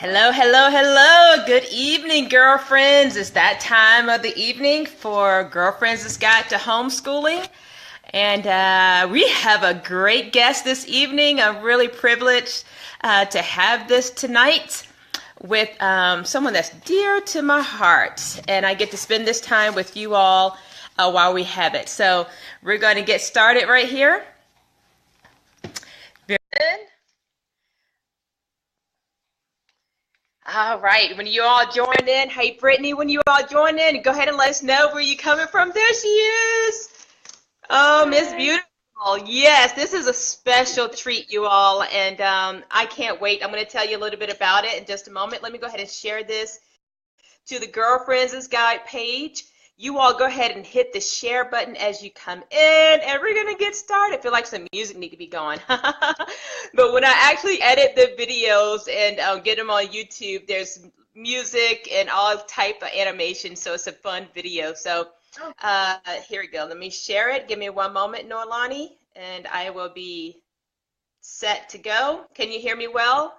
Hello, hello, hello. Good evening, girlfriends. It's that time of the evening for Girlfriends' Guide to Homeschooling. And we have a great guest this evening. I'm really privileged to have this tonight with someone that's dear to my heart. And I get to spend this time with you all while we have it. So we're going to get started right here. Very good. All right, when you all join in, hey Brittany, when you all join in, go ahead and let us know where you're coming from. There she is. Oh, Miss Beautiful. Yes, this is a special treat, you all, and I can't wait. I'm going to tell you a little bit about it in just a moment. Let me go ahead and share this to the Girlfriends' Guide page. You all go ahead and hit the share button as you come in, and we're going to get started. I feel like some music need to be going. But when I actually edit the videos and get them on YouTube, there's music and all type of animation, so it's a fun video. So here we go. Let me share it. Give me one moment, Noelani, and I will be set to go. Can you hear me well?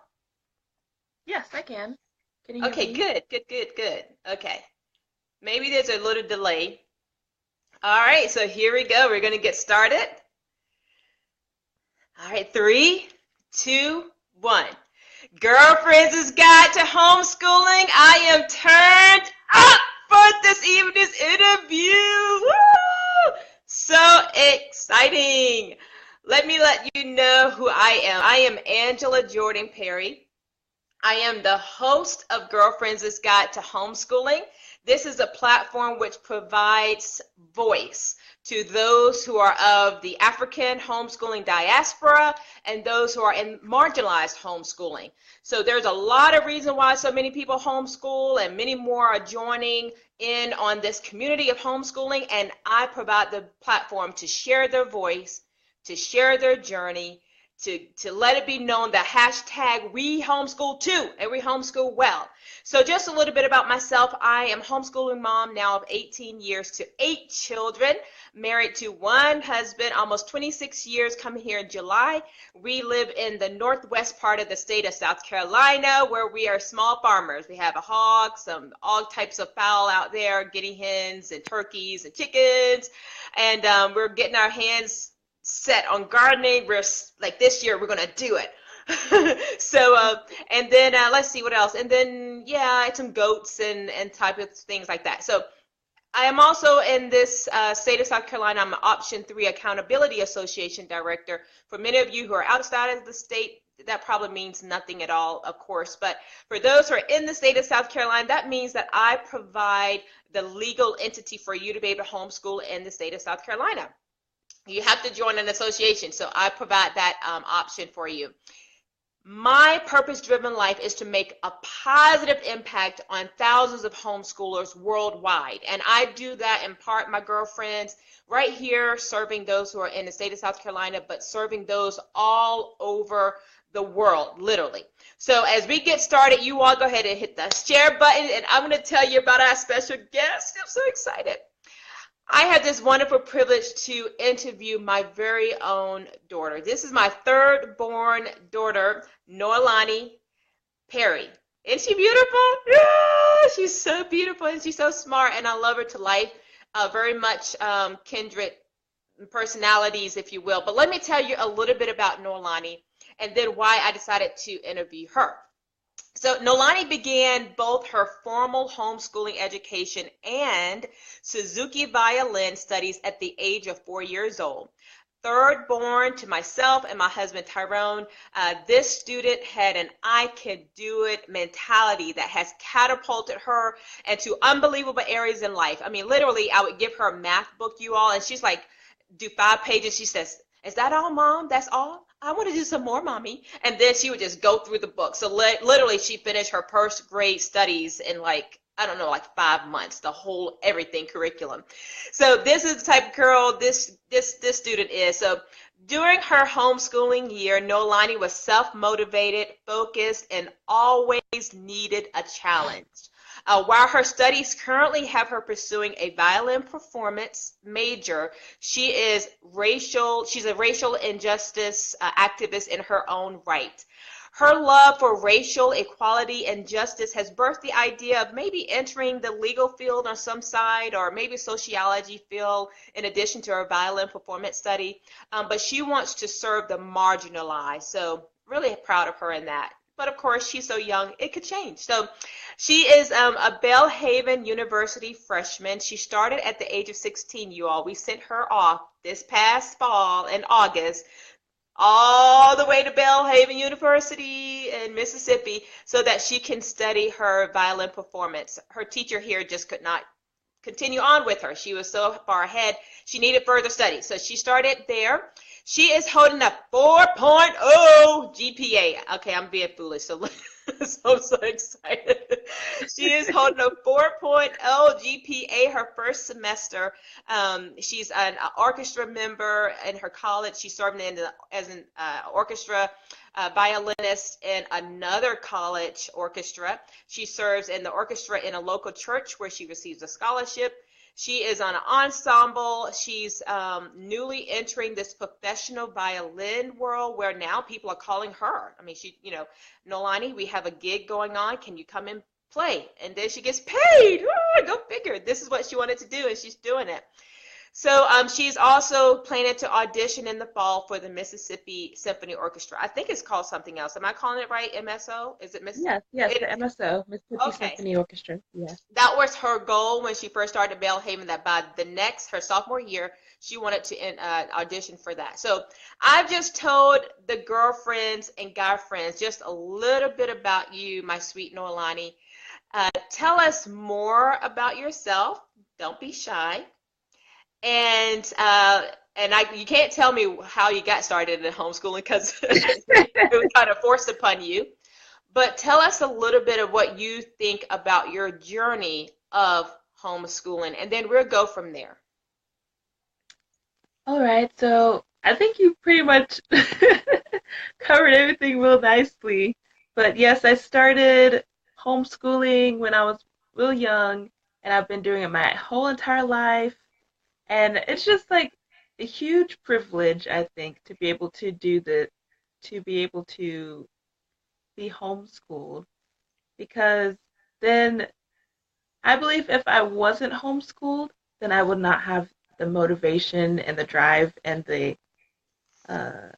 Yes, I can. Can you hear Okay, me? good. Okay. Maybe there's a little delay. All right, so here we go. We're going to get started. All right, 3, 2, 1. Girlfriends' Guide to Homeschooling. I am turned up for this evening's interview. Woo! So exciting. Let me let you know who I am. I am Angela Jordan Perry. I am the host of Girlfriends' Guide to Homeschooling. This is a platform which provides voice to those who are of the African homeschooling diaspora and those who are in marginalized homeschooling. So there's a lot of reason why so many people homeschool, and many more are joining in on this community of homeschooling, and I provide the platform to share their voice, to share their journey, to let it be known that hashtag we homeschool too, and we homeschool well. So just a little bit about myself. I am homeschooling mom now of 18 years to 8 children, married to one husband, almost 26 years, coming here in July. We live in the northwest part of the state of South Carolina, where we are small farmers. We have a hog, all types of fowl out there, guinea hens and turkeys and chickens, and we're getting our hands set on gardening. We're like, this year we're gonna do it. So and then let's see what else, and then some goats and type of things like that. So I am also in this state of South Carolina. I'm an Option 3 Accountability Association Director. For many of you who are outside of the state, that probably means nothing at all, of course, but for those who are in the state of South Carolina, that means that I provide the legal entity for you to be able to homeschool in the state of South Carolina. You have to join an association, so I provide that option for you. My purpose-driven life is to make a positive impact on thousands of homeschoolers worldwide, and I do that in part, my girlfriends, right here serving those who are in the state of South Carolina, but serving those all over the world, literally. So as we get started, you all go ahead and hit the share button, and I'm going to tell you about our special guest. I'm so excited. I had this wonderful privilege to interview my very own daughter. This is my third born daughter, Noelani Perry. Isn't she beautiful? Yeah, she's so beautiful and she's so smart, and I love her to life. Very much kindred personalities, if you will. But let me tell you a little bit about Noelani and then why I decided to interview her. So Noelani began both her formal homeschooling education and Suzuki violin studies at the age of 4 years old. Third born to myself and my husband Tyrone, this student had an I can do it mentality that has catapulted her into unbelievable areas in life. I mean, literally, I would give her a math book, you all, and she's like, do 5 pages. She says, "Is that all, Mom? That's all? I want to do some more, Mommy." And then she would just go through the book. So literally, she finished her first grade studies in like 5 months, the whole everything curriculum. So this is the type of girl this student is. So during her homeschooling year, Noelani was self-motivated, focused, and always needed a challenge. While her studies currently have her pursuing a violin performance major, she's a racial injustice activist in her own right. Her love for racial equality and justice has birthed the idea of maybe entering the legal field on some side, or maybe sociology field in addition to her violin performance study. But she wants to serve the marginalized. So really proud of her in that. But of course, she's so young, it could change. So she is a Belhaven University freshman. She started at the age of 16, you all. We sent her off this past fall in August all the way to Belhaven University in Mississippi so that she can study her violin performance. Her teacher here just could not continue on with her. She was so far ahead. She needed further study. So she started there. She is holding a 4.0 GPA. Okay, I'm being foolish. So, so I'm so excited. She is holding a 4.0 GPA her first semester. She's an orchestra member in her college. She's serving as an orchestra violinist in another college orchestra. She serves in the orchestra in a local church where she receives a scholarship. She is on an ensemble. She's newly entering this professional violin world where now people are calling her. I mean, Noelani, we have a gig going on. Can you come and play? And then she gets paid. Go figure. This is what she wanted to do, and she's doing it. So she's also planning to audition in the fall for the Mississippi Symphony Orchestra. I think it's called something else. Am I calling it right? MSO? Is it Mississippi? Yes, the MSO, Mississippi Okay. Symphony Orchestra. Yes. That was her goal when she first started at Belhaven, that by her sophomore year, she wanted to audition for that. So I've just told the girlfriends and guy friends just a little bit about you, my sweet Noelani. Tell us more about yourself. Don't be shy. And you can't tell me how you got started in homeschooling because it was kind of forced upon you. But tell us a little bit of what you think about your journey of homeschooling, and then we'll go from there. All right, so I think you pretty much covered everything real nicely. But yes, I started homeschooling when I was real young, and I've been doing it my whole entire life. And it's just like a huge privilege, I think, to be able to to be able to be homeschooled. Because then I believe if I wasn't homeschooled, then I would not have the motivation and the drive and the uh,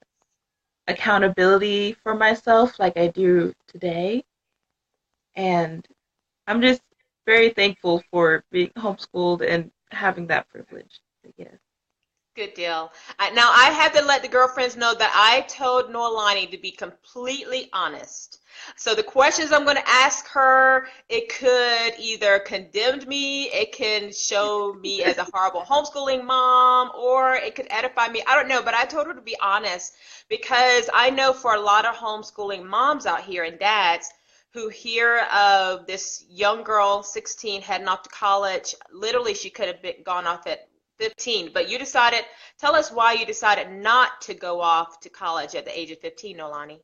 accountability for myself like I do today. And I'm just very thankful for being homeschooled and having that privilege. Yes. Good deal. Now, I have to let the girlfriends know that I told Noelani to be completely honest. So the questions I'm going to ask her, it could either condemn me, it can show me as a horrible homeschooling mom, or it could edify me. I don't know, but I told her to be honest because I know for a lot of homeschooling moms out here and dads who hear of this young girl, 16, heading off to college. Literally, she could have gone off at 15, but tell us why you decided not to go off to college at the age of 15, Noelani.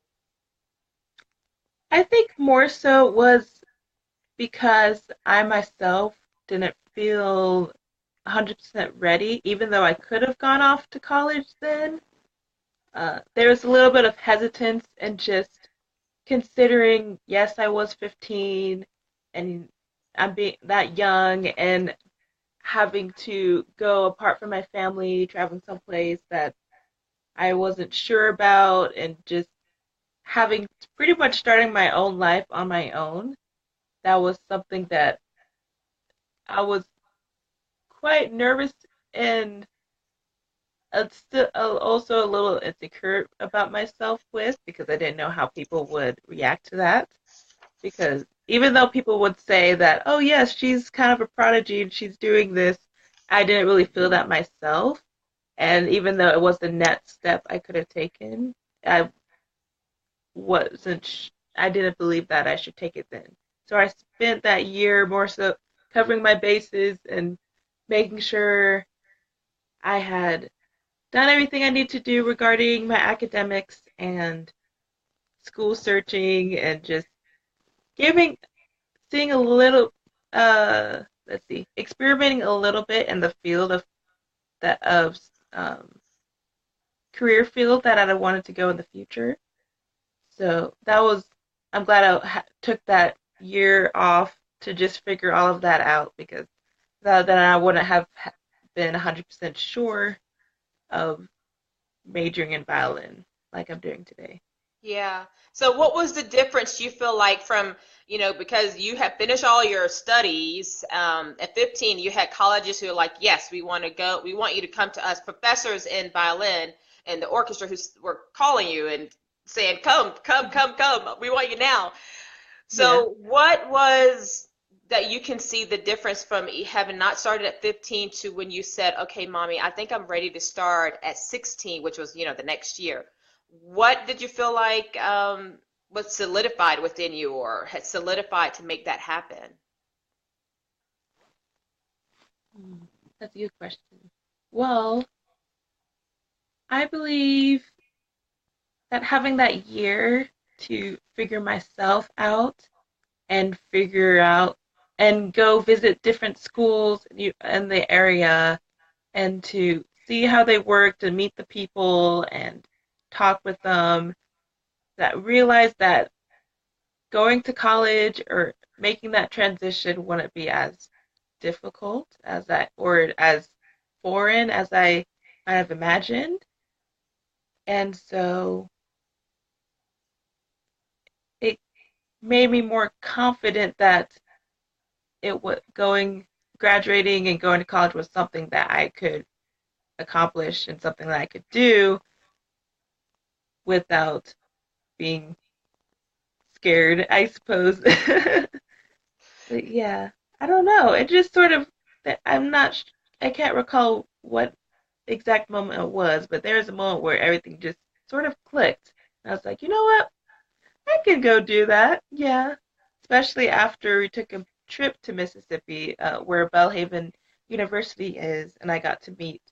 I think more so was because I myself didn't feel 100% ready, even though I could have gone off to college then. There was a little bit of hesitance and just considering, yes, I was 15 and I'm being that young and having to go apart from my family, traveling someplace that I wasn't sure about, and just having pretty much starting my own life on my own. That was something that I was quite nervous and still also a little insecure about myself with because I didn't know how people would react to that. Because even though people would say that, oh yes, she's kind of a prodigy and she's doing this, I didn't really feel that myself. And even though it was the next step I could have taken, I didn't believe that I should take it then. So I spent that year more so covering my bases and making sure I had done everything I need to do regarding my academics and school searching and just giving, seeing a little, experimenting a little bit in the field of career field that I wanted to go in the future. So I'm glad took that year off to just figure all of that out because then I wouldn't have been 100% sure of majoring in violin like I'm doing today. Yeah. So what was the difference you feel like from, because you have finished all your studies, at 15, you had colleges who are like, yes, we want you to come to us, professors in violin and the orchestra who were calling you and saying, come, come, Mhm. come, come, we want you now. Yeah. So what was that you can see the difference from having not started at 15 to when you said, okay, mommy, I think I'm ready to start at 16, which was, the next year. What did you feel like was solidified within you or had solidified to make that happen? That's a good question. Well, I believe that having that year to figure myself out and figure out and go visit different schools in the area and to see how they worked and meet the people and talk with them, that realize that going to college or making that transition wouldn't be as difficult as that or as foreign as I might have imagined. And so it made me more confident that it was graduating and going to college was something that I could accomplish and something that I could do without being scared, I suppose. But yeah, I don't know. It just sort of, I'm not, I can't recall what exact moment it was, but there was a moment where everything just sort of clicked. And I was like, you know what? I could go do that. Yeah. Especially after we took a trip to Mississippi, where Belhaven University is, and I got to meet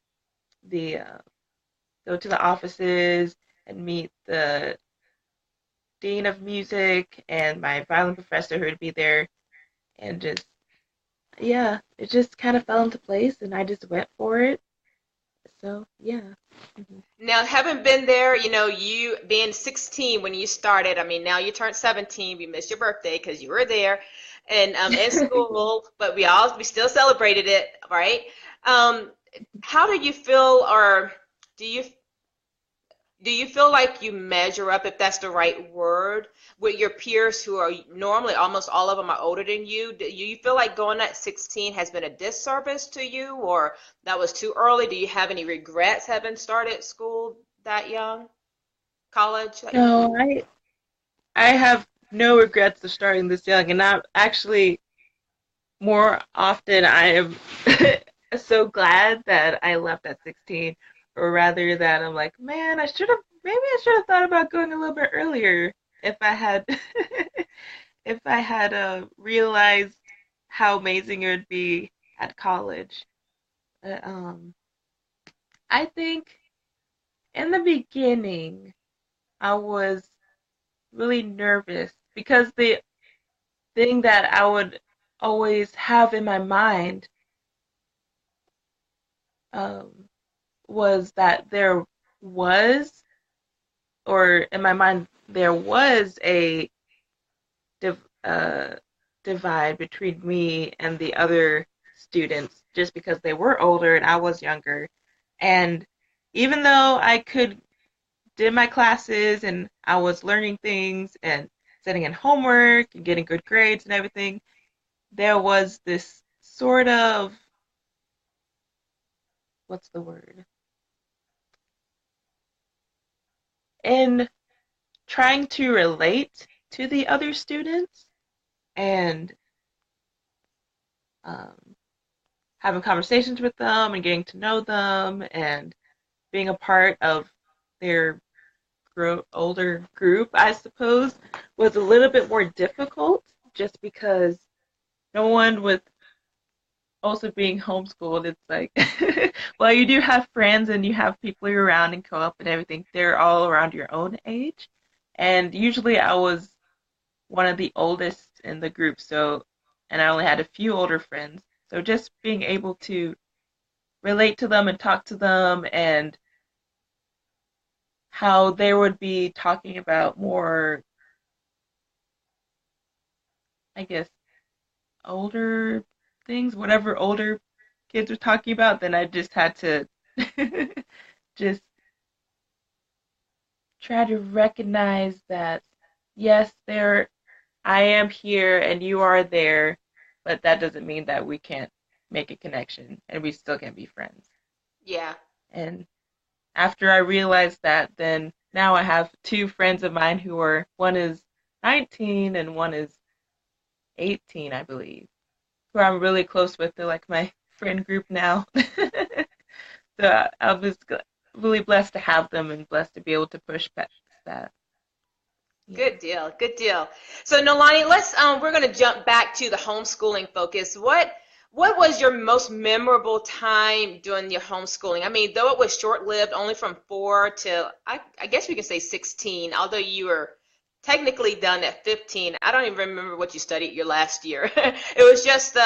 go to the offices and meet the dean of music and my violin professor who would be there, and just yeah, it just kind of fell into place, and I just went for it. So yeah. Mhm. Now, having been there, you being 16 when you started, I mean, now you turned 17, we missed your birthday because you were there and in school, but we still celebrated it, right? Um, how do you feel, or do you do you feel like you measure up, if that's the right word, with your peers who are normally almost all of them are older than you? Do you feel like going at 16 has been a disservice to you, or that was too early? Do you have any regrets having started school that young, college that young? No, I have no regrets of starting this young, and I'm actually more often I am so glad that I left at 16, or rather that I'm like, man, maybe I should have thought about going a little bit earlier if I had, if I had realized how amazing it would be at college. But, I think in the beginning, I was really nervous because the thing that I would always have in my mind um, was that was, or in my mind, there was a div- uh, divide between me and the other students just because they were older and I was younger. And even though I could did my classes and I was learning things and sending in homework and getting good grades and everything, there was this sort of what's the word? In trying to relate to the other students and um, having conversations with them and getting to know them and being a part of their older group, I suppose, was a little bit more difficult just because no one with also being homeschooled, it's like, well, you do have friends and you have people you're around and co-op and everything. They're all around your own age. And usually I was one of the oldest in the group, so, and I only had a few older friends. So just being able to relate to them and talk to them and how they would be talking about more, I guess, older things, whatever older kids were talking about, then I just had to just try to recognize that yes, there I am here and you are there, but that doesn't mean that we can't make a connection and we still can be friends. Yeah. And after I realized that, then now I have two friends of mine who are one is 19 and one is 18, I believe, who I'm really close with. They're like my friend group now. So I was really blessed to have them and blessed to be able to push past that. Yeah. Good deal. Good deal. So Nolani, we're going to jump back to the homeschooling focus. What was your most memorable time during your homeschooling? I mean, though it was short-lived, only from 4 to I guess we can say 16, although you were technically done at 15. I don't even remember what you studied your last year. It was just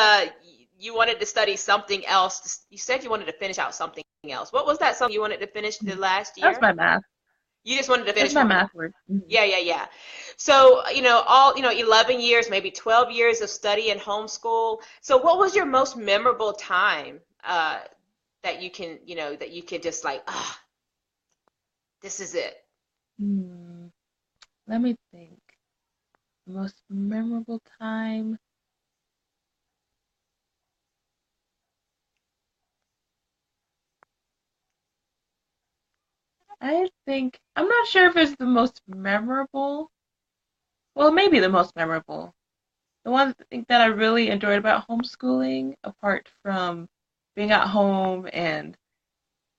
you wanted to study something else. You said you wanted to finish out something else. What was that something you wanted to finish the last That's year? my math. You just wanted to That's finish my homework. math word. Mhm. Yeah, yeah, yeah. So, 11 years, maybe 12 years of study in homeschool. So what was your most memorable time that you can just like, this is it. Hmm. Let me think. Most memorable time. I think I'm not sure if it's the most memorable. Well, maybe the most memorable. The one thing that I really enjoyed about homeschooling, apart from being at home and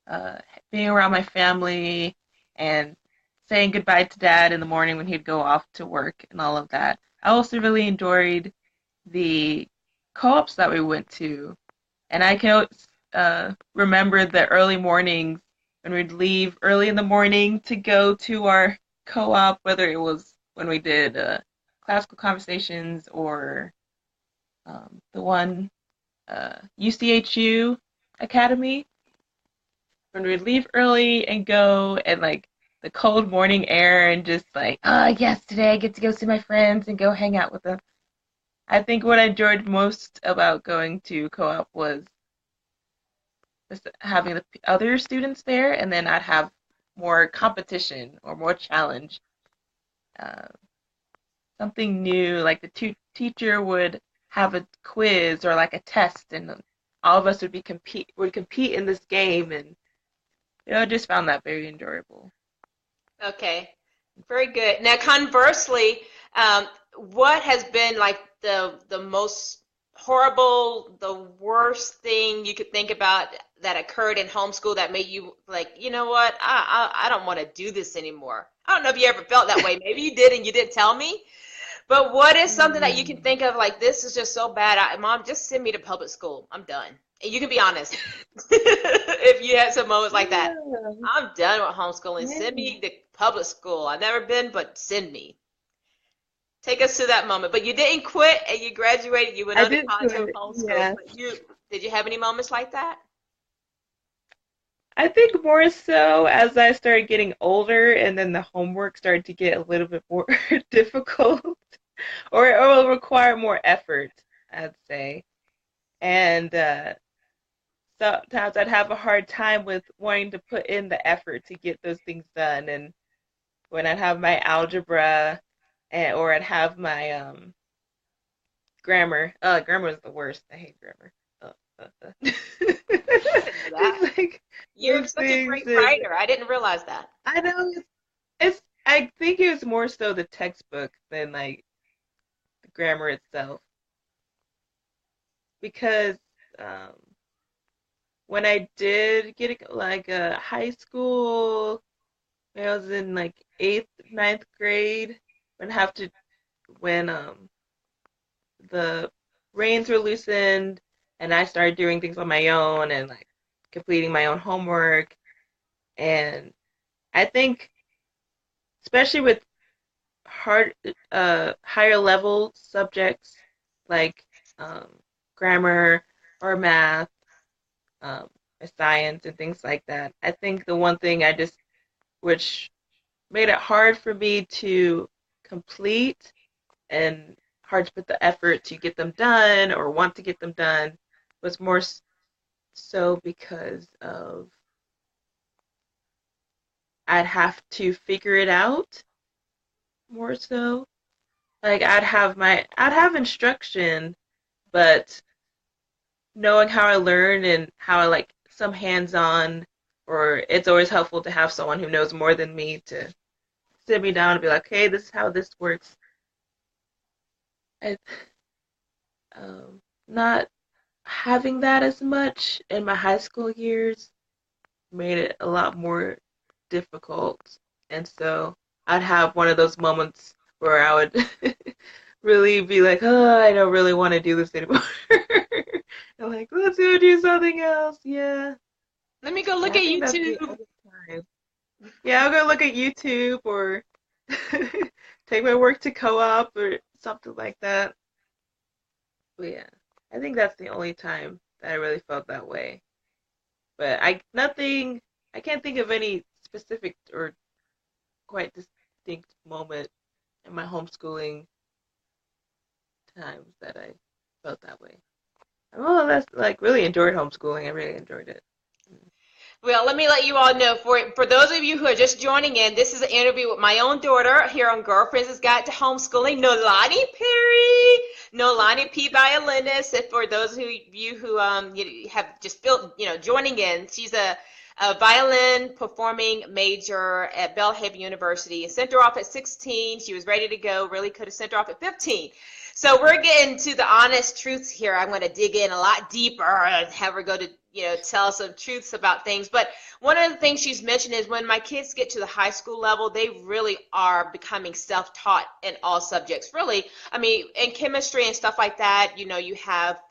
uh, being around my family and saying goodbye to dad in the morning when he'd go off to work and all of that, I also really enjoyed the co-ops that we went to. And I can remember the early mornings when we'd leave early in the morning to go to our co-op, whether it was when we did classical conversations or the one UCHU Academy, when we'd leave early and go and like the cold morning air and just like, oh yes, today I get to go see my friends and go hang out with them. I think what I enjoyed most about going to co-op was just having the other students there, and then I'd have more competition or more challenge, uh, something new. Like the teacher would have a quiz or like a test, and all of us would compete in this game, and I just found that very enjoyable. Okay. Very good. Now, conversely, what has been like the most horrible, the worst thing you could think about that occurred in homeschool that made you like, you know what? I don't want to do this anymore. I don't know if you ever felt that way. Maybe you did and you didn't tell me. But what is something that you can Mm. think of like this is just so bad? Mom, just send me to public school. I'm done. And you can be honest if you had some moments like that. Yeah, I'm done with homeschooling. Send yeah. me to public school. I've never been, but send me. Take us to that moment. But you didn't quit and you graduated. You went I on to did college and quit. homeschool. Yes. But you did you have any moments like that? I think more so as I started getting older and then the homework started to get a little bit more difficult or it will require more effort, I'd say. And sometimes I'd have a hard time with wanting to put in the effort to get those things done. And when I'd have my algebra or I'd have my grammar, grammar is the worst. I hate grammar. I didn't know that. Just like You're those such a things great and writer. I didn't realize that. I know I think it was more so the textbook than like the grammar itself because um, when I did get like a high school, when I was in like eighth, ninth grade, when the reins were loosened and I started doing things on my own and like completing my own homework and I think especially with hard higher level subjects like um, grammar or math um, or science and things like that. I think the one thing I just which made it hard for me to complete and hard to put the effort to get them done or want to get them done was more so because of I'd have to figure it out more so. Like I'd have instruction, but knowing how I learn and how I like some hands-on, or it's always helpful to have someone who knows more than me to sit me down and be like, hey, this is how this works. I, not having that as much in my high school years made it a lot more difficult. And so I'd have one of those moments where I would really be like, oh, I don't really want to do this anymore. I'm like, let's go do something else. Yeah. Let me go Yeah, look I at think that's the YouTube. other time. Yeah, I'll go look at YouTube or take my work to co-op or something like that. But yeah, I think that's the only time that I really felt that way. But I can't think of any specific or quite distinct moment in my homeschooling times that I felt that way. Oh, that's like really enjoyed homeschooling. I really enjoyed it. Well, let me let you all know, for those of you who are just joining in, this is an interview with my own daughter here on Girlfriends' Guide to Homeschooling, Noelani Perry, Noelani P. violinist. And for those of you who have just felt, joining in, she's a violin performing major at Belhaven University. Sent her off at 16. She was ready to go, really could have sent her off at 15. So we're getting to the honest truths here. I'm going to dig in a lot deeper and have her go to, tell some truths about things. But one of the things she's mentioned is when my kids get to the high school level, they really are becoming self-taught in all subjects. Really, I mean, in chemistry and stuff like that, you have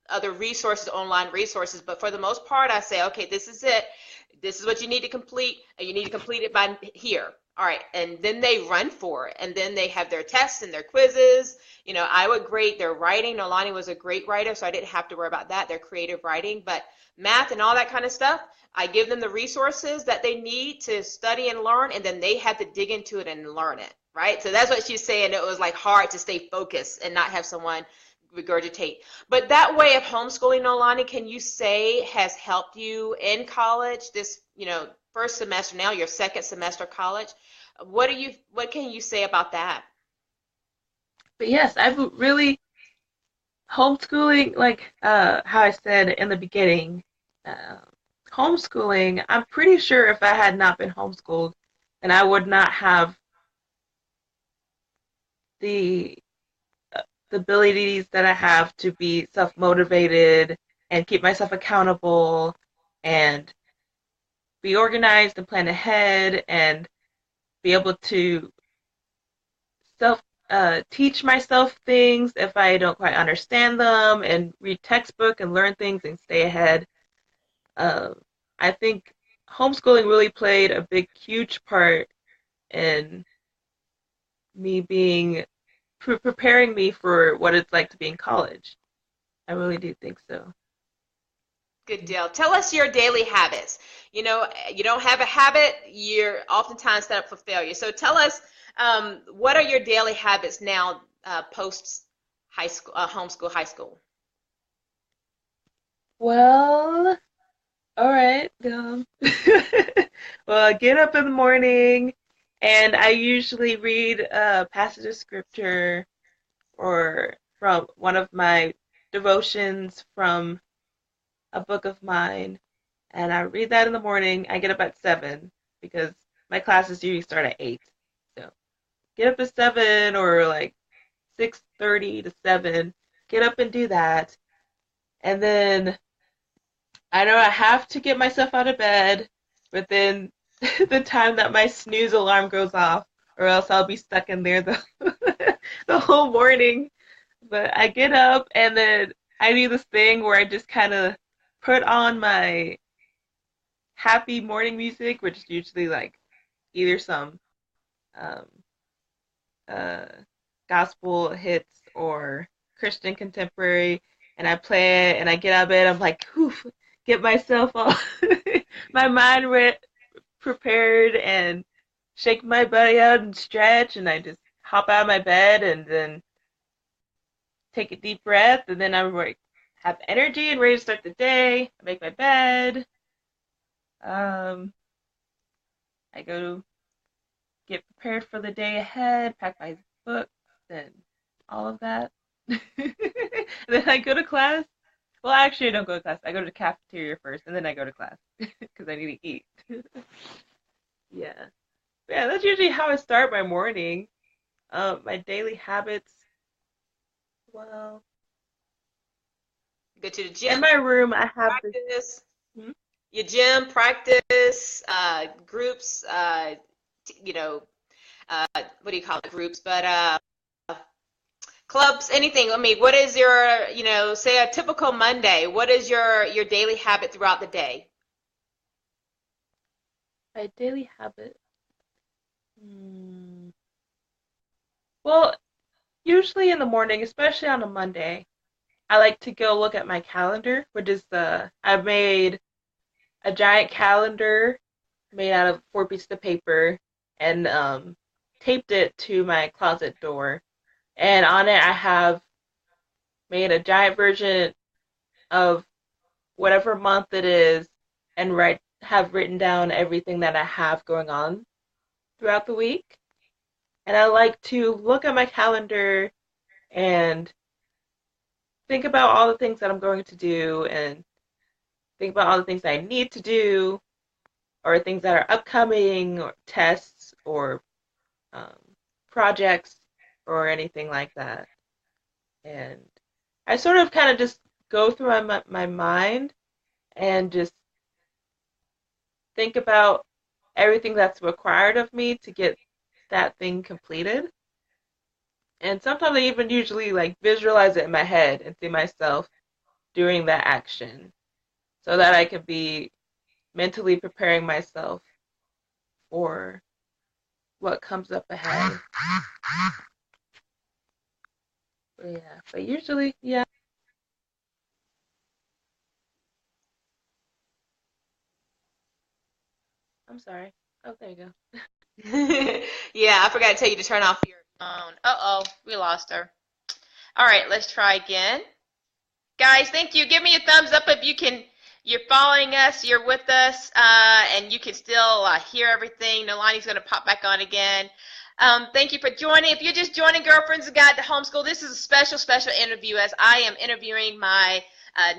other resources, online resources. But for the most part, I say, okay, this is it. This is what you need to complete, and you need to complete it by here. All right, and then they run for it, and then they have their tests and their quizzes. I would grade their writing. Nolani was a great writer, so I didn't have to worry about that, their creative writing. But math and all that kind of stuff, I give them the resources that they need to study and learn, and then they have to dig into it and learn it, right? So that's what she's saying. It was like hard to stay focused and not have someone regurgitate. But that way of homeschooling, Nolani, can you say has helped you in college, this, first semester, now your second semester college? What can you say about that? But yes, I've really homeschooling, like how I said in the beginning, uh, homeschooling, I'm pretty sure if I had not been homeschooled, then I would not have the the abilities that I have to be self-motivated and keep myself accountable and be organized and plan ahead and be able to self teach myself things if I don't quite understand them and read textbook and learn things and stay ahead. Uh, I think homeschooling really played a big, huge part in me being preparing me for what it's like to be in college. I really do think so. Good deal. Tell us your daily habits. You don't have a habit, you're oftentimes set up for failure. So tell us, what are your daily habits now, post high school, homeschool high school? Well, all right. Well, I get up in the morning and I usually read a passage of scripture or from one of my devotions from a book of mine. And I read that in the morning. I get up at 7 because my classes usually start at 8. So get up at 7 or like 6:30 to 7. Get up and do that. And then I know I have to get myself out of bed within the time that my snooze alarm goes off, or else I'll be stuck in there the the whole morning. But I get up and then I do this thing where I just kind of put on my happy morning music, which is usually like either some um, uh, gospel hits or Christian contemporary, and I play it, and I get out of bed. I'm like, whew, get myself all my mind prepared and shake my body out and stretch, and I just hop out of my bed and then take a deep breath, and then I'm like have energy and ready to start the day. I make my bed. Um, I go get prepared for the day ahead, pack my books and all of that. Then I go to class. Well, actually, I don't go to class. I go to the cafeteria first, and then I go to class because I need to eat. Yeah, yeah. That's usually how I start my morning. My daily habits. Well, Go to the in gym, my room, I have this. practice, Hmm? your gym practice, groups, you know, what do you call it, groups, but clubs, anything. I mean, what is your, say a typical Monday, what is your daily habit throughout the day? My daily habit. Hmm. Well, usually in the morning, especially on a Monday, I like to go look at my calendar, which is I've made a giant calendar made out of four pieces of paper and taped it to my closet door. And on it, I have made a giant version of whatever month it is and have written down everything that I have going on throughout the week. And I like to look at my calendar and think about all the things that I'm going to do and think about all the things I need to do or things that are upcoming or tests or um, projects or anything like that. And I sort of kind of just go through my mind and just think about everything that's required of me to get that thing completed. And sometimes I even usually like visualize it in my head and see myself doing that action so that I can be mentally preparing myself for what comes up ahead. But yeah, but usually, yeah. I'm sorry. Oh, there you go. Yeah, I forgot to tell you to turn off your phone. Uh-oh, we lost her. All right, let's try again. Guys, thank you. Give me a thumbs up if you're following us, you're with us, and you can still hear everything. Noelani's going to pop back on again. Thank you for joining. If you're just joining Girlfriends Guide to Homeschool, this is a special interview as I am interviewing my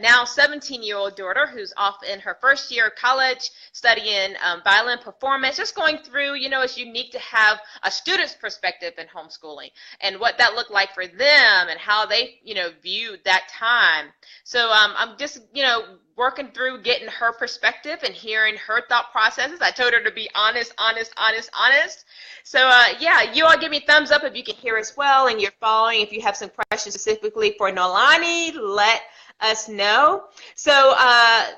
now 17-year-old daughter who's off in her first year of college studying violin performance. Just going through, it's unique to have a student's perspective in homeschooling and what that looked like for them and how they, viewed that time. So I'm just, working through getting her perspective and hearing her thought processes. I told her to be honest, honest, honest, honest. So yeah, you all give me a thumbs up if you can hear as well and you're following. If you have some questions specifically for Noelani, let us know. So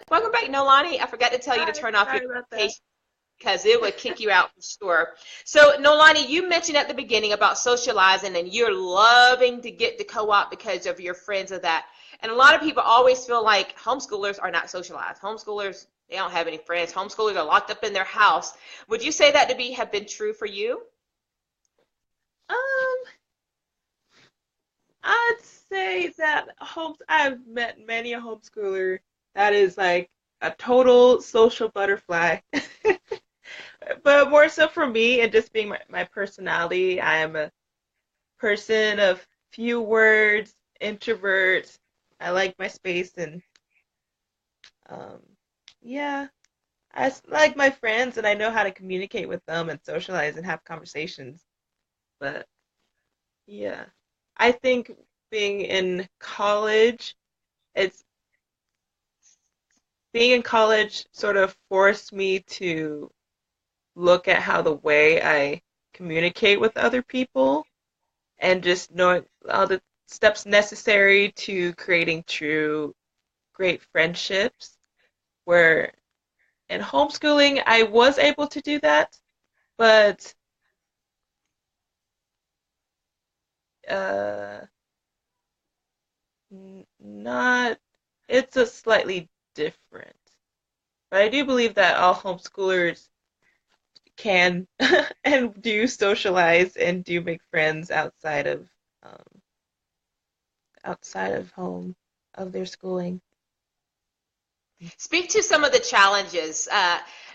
welcome back, Noelani. I forgot to tell you to Hi, turn off your sorry about that. notifications because it would kick you out for sure. So, Noelani, you mentioned at the beginning about socializing and you're loving to get to co-op because of your friends of that. And a lot of people always feel like homeschoolers are not socialized. Homeschoolers, they don't have any friends. Homeschoolers are locked up in their house. Would you say that to be have been true for you? Um, I'd say that I've met many a homeschooler that is like a total social butterfly. But more so for me and just being my personality, I am a person of few words, introvert. I like my space and um yeah, like my friends and I know how to communicate with them and socialize and have conversations. But yeah, I think being in college, it's being in college sort of forced me to look at how the way I communicate with other people and just knowing all the steps necessary to creating true great friendships. Where in homeschooling, I was able to do that, but uh, not, it's a slightly different. But I do believe that all homeschoolers can and do socialize and do make friends um, outside of home of their schooling. Speak to some of the challenges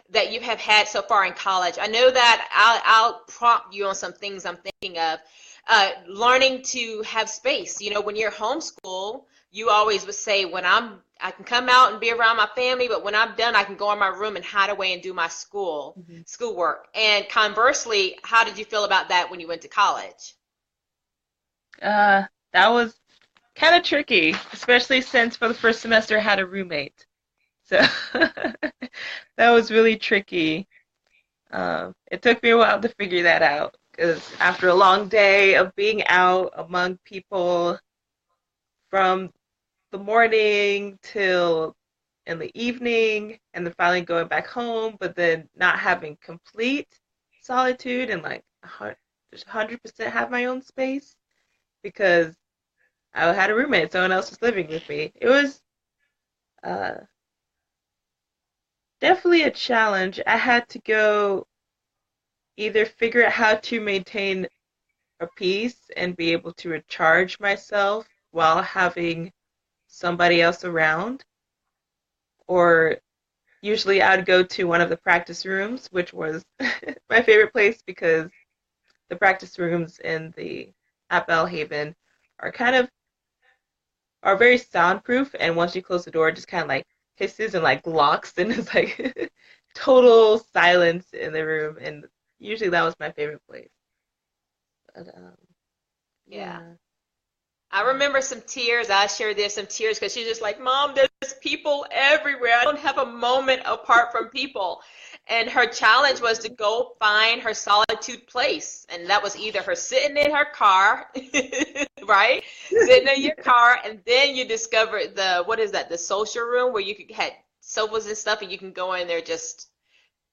that you have had so far in college. I know that I'll prompt you on some things I'm thinking of. Learning to have space. You know, when you're homeschool, you always would say, I can come out and be around my family, but when I'm done, I can go in my room and hide away and do my Mhm. schoolwork. And conversely, how did you feel about that when you went to college? Uh, that was kind of tricky, especially since for the first semester I had a roommate. So that was really tricky. It took me a while to figure that out because after a long day of being out among people from the morning till in the evening, and then finally going back home, but then not having complete solitude and like 100% have my own space because I had a roommate, someone else was living with me. It was uh, definitely a challenge. I had to go either figure out how to maintain a peace and be able to recharge myself while having somebody else around, or usually I would go to one of the practice rooms, which was my favorite place because the practice rooms in the at Bellhaven are kind of are very soundproof, and once you close the door, it just kind of like hisses and like locks, and it's like total silence in the room. And usually that was my favorite place. But Yeah. yeah. I remember some tears. I shared there's some tears because she's just like, Mom, there's people everywhere. I don't have a moment apart from people. And her challenge was to go find her solitude place. And that was either her sitting in her car, right? Sitting in your car, and then you discovered what is that, the social room where you could had sofas and stuff and you can go in there just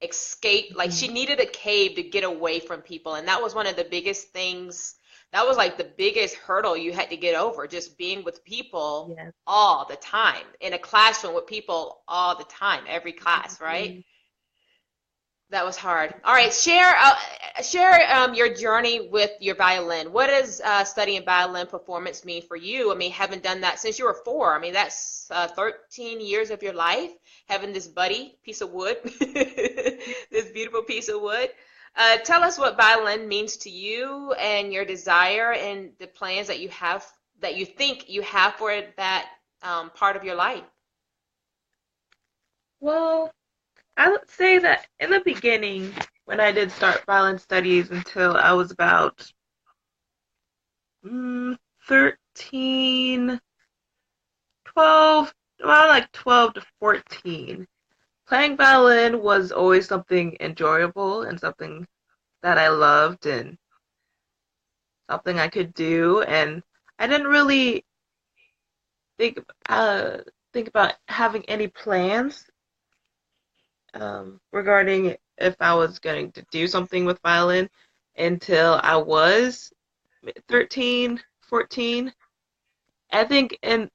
escape. Like she Mhm. needed a cave to get away from people, and that was one of the biggest things. That was like the biggest hurdle you had to get over, just being with people Yes. all the time in a classroom with people all the time, every class, right? Mhm. That was hard. All right, share your journey with your violin. What does studying violin performance mean for you? I mean, having done that since you were 4, I mean, that's 13 years of your life, having this buddy piece of wood, this beautiful piece of wood. Tell us what violin means to you and your desire and the plans that you have, that you think you have for that part of your life. Well, I would say that in the beginning, when I did start violin studies until I was about 13, 12, around like 12 to 14, playing violin was always something enjoyable and something that I loved and something I could do. And I didn't really think uh, think about having any plans regarding if I was going to do something with violin until I was 13, 14. I think, and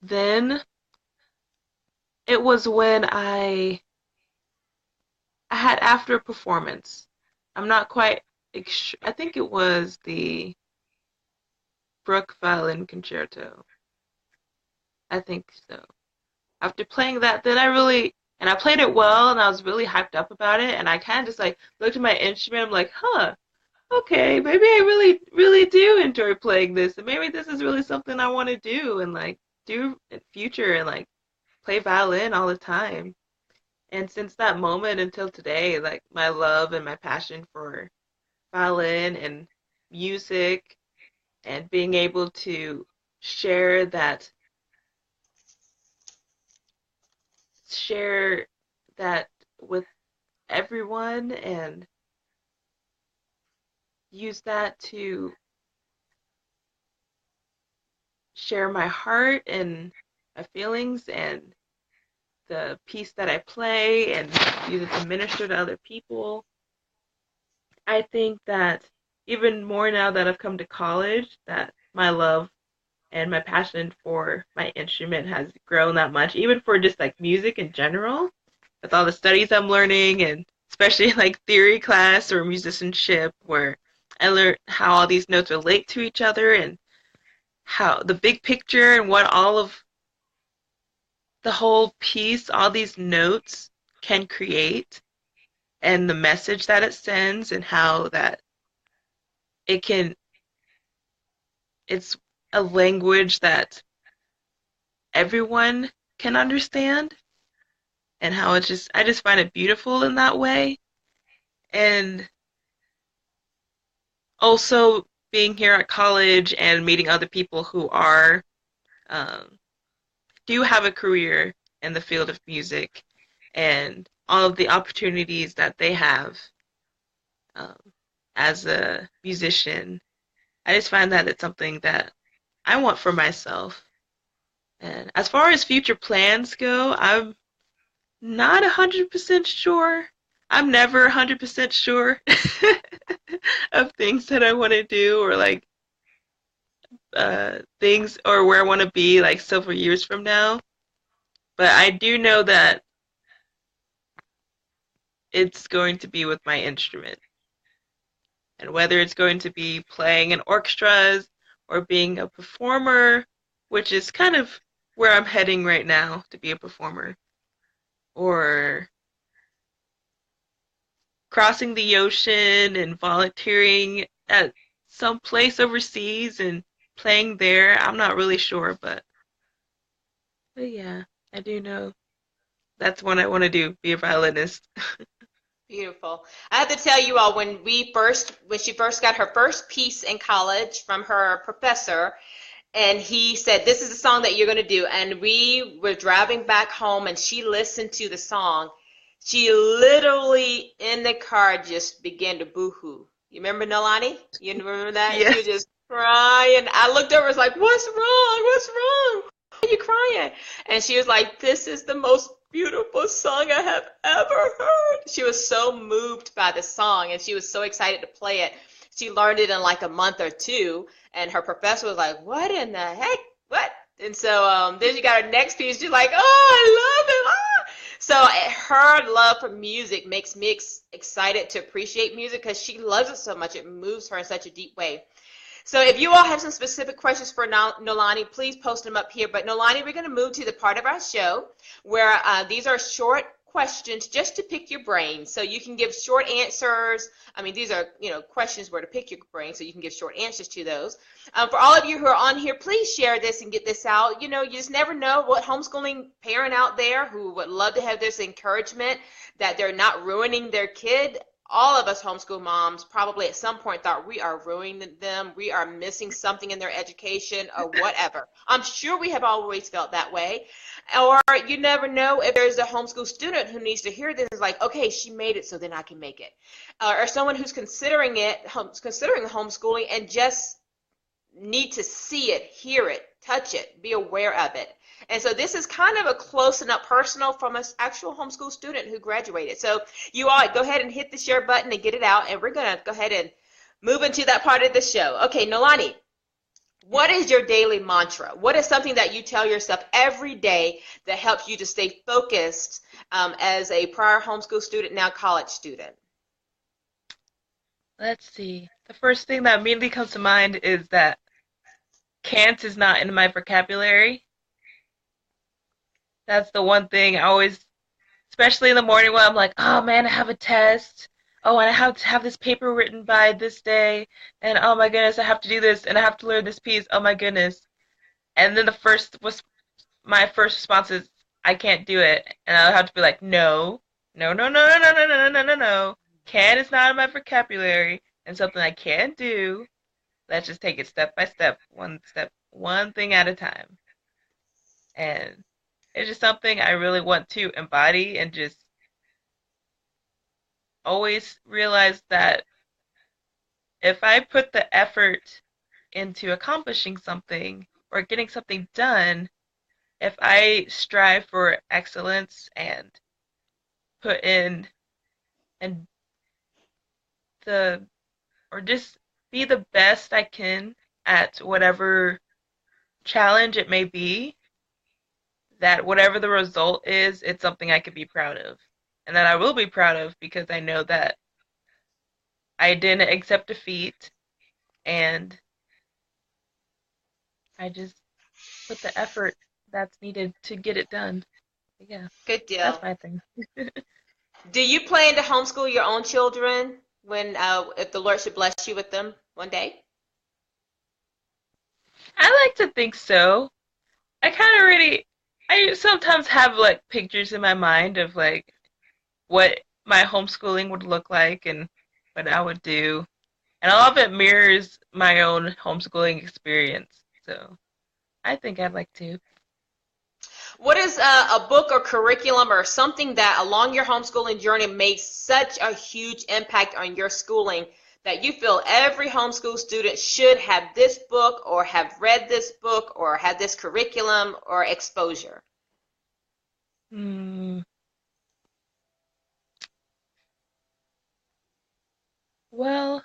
then it was when I had after a performance. I'm not quite I think it was the Bruch Violin Concerto. I think so. After playing that, then and I played it well, and I was really hyped up about it, and I kind of just like looked at my instrument. I'm like, huh, okay, maybe I really, really do enjoy playing this, and maybe this is really something I want to do and like do in future and like play violin all the time. And since that moment until today, like my love and my passion for violin and music and being able to share that share that with everyone and use that to share my heart and my feelings and the piece that I play and use it to minister to other people. I think that even more now that I've come to college, that my love and my passion for my instrument has grown that much, even for just like music in general, with all the studies I'm learning and especially like theory class or musicianship, where I learned how all these notes relate to each other and how the big picture and what all of the whole piece, all these notes can create, and the message that it sends, and how that it can, it's a language that everyone can understand, and how it just, I just find it beautiful in that way. And also being here at college and meeting other people who are um, do have a career in the field of music, and all of the opportunities that they have um, as a musician. I just find that it's something that I want for myself. And as far as future plans go, I'm not 100% sure. I'm never 100% sure of things that I want to do, or like things, or where I want to be like several years from now. But I do know that it's going to be with my instrument. And whether it's going to be playing in orchestras or being a performer, which is kind of where I'm heading right now, to be a performer, or crossing the ocean and volunteering at some place overseas and playing there. I'm not really sure, but yeah, I do know that's what I want to do, be a violinist. Beautiful. I have to tell you all, when she first got her first piece in college from her professor, and he said, "This is the song that you're going to do," and we were driving back home, and she listened to the song. She literally in the car just began to boo-hoo. You remember Nolani? You remember that? She was Yes. just crying. I looked over, was like, "What's wrong? What's wrong? Why are you crying?" And she was like, "This is the most beautiful song I have ever heard." She was so moved by the song, and she was so excited to play it. She learned it in like a month or two, and her professor was like, "What in the heck? What?" And so then she got her next piece. She's like, "Oh, I love it." Ah! So her love for music makes me excited to appreciate music, because she loves it so much. It moves her in such a deep way. So if you all have some specific questions for Nolani, please post them up here. But Nolani, we're going to move to the part of our show where these are short questions just to pick your brain. So you can give short answers. I mean, these are, questions where to pick your brain, so you can give short answers to those. For all of you who are on here, please share this and get this out. You just never know what homeschooling parent out there who would love to have this encouragement that they're not ruining their kid. All of us homeschool moms probably at some point thought we are ruining them, we are missing something in their education, or whatever. I'm sure we have always felt that way. Or you never know if there's a homeschool student who needs to hear this, like, okay, she made it, so then I can make it. Or someone who's considering homeschooling and just need to see it, hear it, touch it, be aware of it. And so this is kind of a close and up personal from an actual homeschool student who graduated. So you all go ahead and hit the share button and get it out, and we're going to go ahead and move into that part of the show. Okay, Nolani, what is your daily mantra? What is something that you tell yourself every day that helps you to stay focused as a prior homeschool student, now college student? Let's see. The first thing that immediately comes to mind is that can't is not in my vocabulary. That's the one thing I always, especially in the morning when I'm like, oh man, I have a test. Oh, and I have to have this paper written by this day. And oh my goodness, I have to do this and I have to learn this piece. Oh my goodness. And then my first response is, I can't do it. And I'll have to be like, no, no, no, no, no, no, no, no, no, no, no. Can is not in my vocabulary and something I can't do. Let's just take it step by step, one thing at a time. And it's just something I really want to embody, and just always realize that if I put the effort into accomplishing something or getting something done, if I strive for excellence and put in and the or just be the best I can at whatever challenge it may be, that whatever the result is, it's something I could be proud of. and that I will be proud of because I know that I didn't accept defeat and I just put the effort that's needed to get it done. Yeah, Good that's deal. my thing. Do you plan to homeschool your own children when, if the Lord should bless you with them one day? I like to think so. I kind of really, I sometimes have like pictures in my mind of like what my homeschooling would look like and what I would do. And a lot of it mirrors my own homeschooling experience. So I think I'd like to. What is a book or curriculum or something that along your homeschooling journey made such a huge impact on your schooling that you feel every homeschool student should have this book or have read this book or have this curriculum or exposure? Hmm. Well,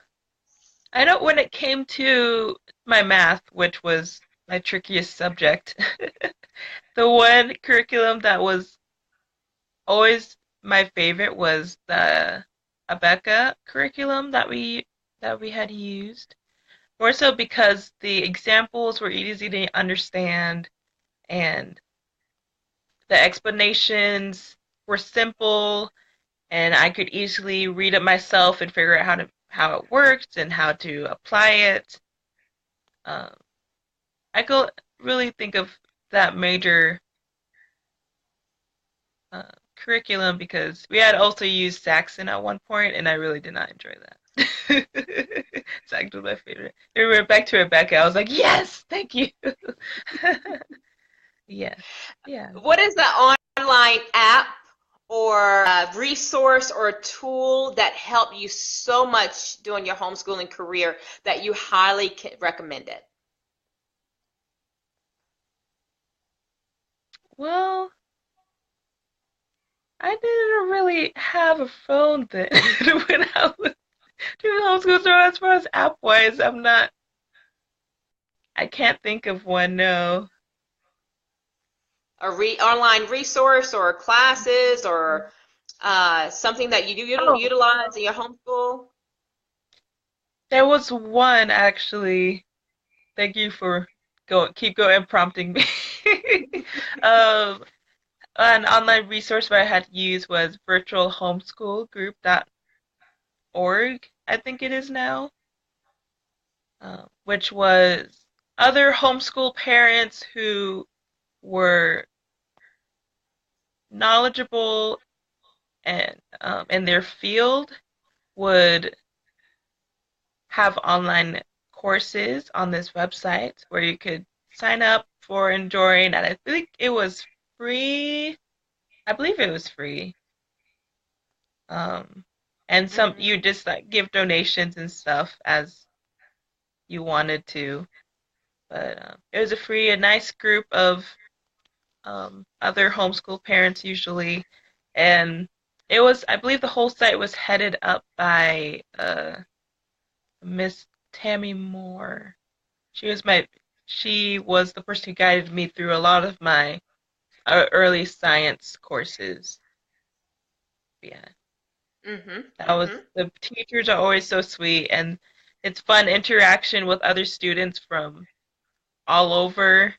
I know when it came to my math, which was my trickiest subject, the one curriculum that was always my favorite was the Abeka curriculum that we had used. More so because the examples were easy to understand and the explanations were simple and I could easily read it myself and figure out how it worked and how to apply it. Um, I could really think of that major curriculum because we had also used Saxon at one point, and I really did not enjoy that. Saxon was my favorite. Then we went back to Rebecca. I was like, yes, thank you. Yes, yeah. What is the online app or resource or tool that helped you so much during your homeschooling career that you highly recommend it? Well, I didn't really have a phone then when I was doing homeschool. So as far as app wise, I can't think of one. No. A online resource or classes or something that you do Oh, utilize in your homeschool? there was one actually. Thank you for keep going prompting me. um, an online resource that I had to use was virtualhomeschoolgroup.org, I think it is now, which was other homeschool parents who were knowledgeable and in their field would have online courses on this website where you could sign up for and join, and I think it was free. I believe it was free. Um, and some Mm-hmm. you just like give donations and stuff as you wanted to. But it was a nice group of other homeschool parents usually, and it was I believe the whole site was headed up by Miss Tammy Moore. She was my she was the person who guided me through a lot of my early science courses. Yeah, Mm-hmm. that was Mm-hmm. the teachers are always so sweet, and it's fun interaction with other students from all over.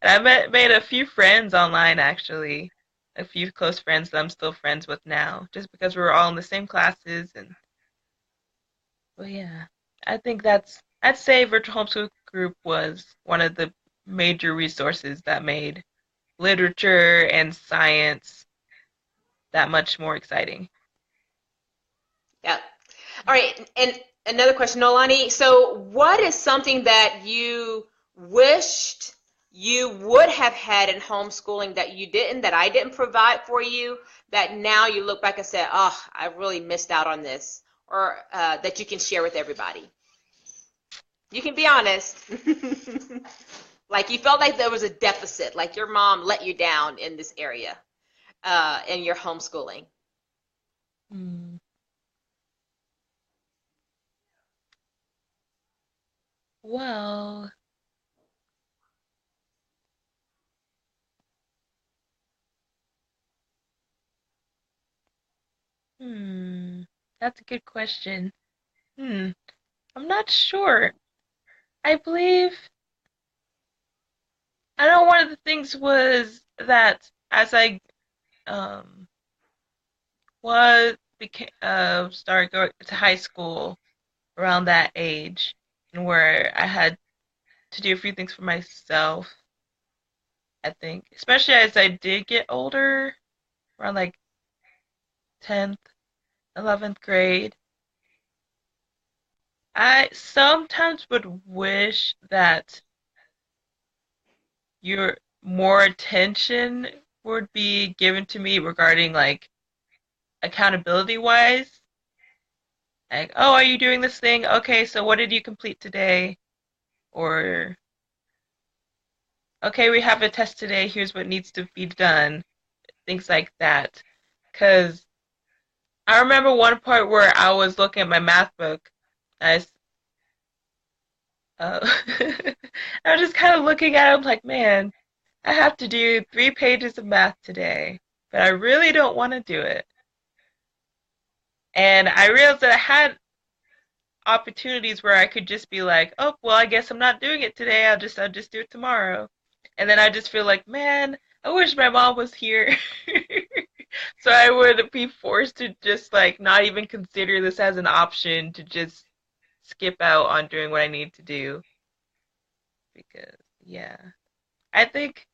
And I made a few friends online actually, a few close friends that I'm still friends with now, just because we were all in the same classes. And well, yeah, I think I'd say virtual homeschool group was one of the major resources that made literature and science that much more exciting. Yeah. All right. And another question, Nolani. So, what is something that you wished you would have had in homeschooling that you didn't, that I didn't provide for you, that now you look back and say, oh, I really missed out on this, or that you can share with everybody? You can be honest. Like you felt like there was a deficit, like your mom let you down in this area in your homeschooling. Hmm. Well, Hmm. That's a good question. Hmm. I'm not sure. I believe I know one of the things was that as I um was became started going to high school around that age, and where I had to do a few things for myself. I think, especially as I did get older, around like 10th, 11th grade, I sometimes would wish that your more attention would be given to me regarding like accountability wise. Like, oh, are you doing this thing? Okay, so what did you complete today? Or, okay, we have a test today. Here's what needs to be done. Things like that. Because I remember one part where I was looking at my math book. I, uh, I was just kind of looking at it like, man, I have to do 3 pages of math today, but I really don't want to do it. And I realized that I had opportunities where I could just be like, oh, well, I guess I'm not doing it today. I'll just do it tomorrow. And then I just feel like, man, I wish my mom was here. So I would be forced to just like not even consider this as an option to just skip out on doing what I need to do. Because, yeah, I think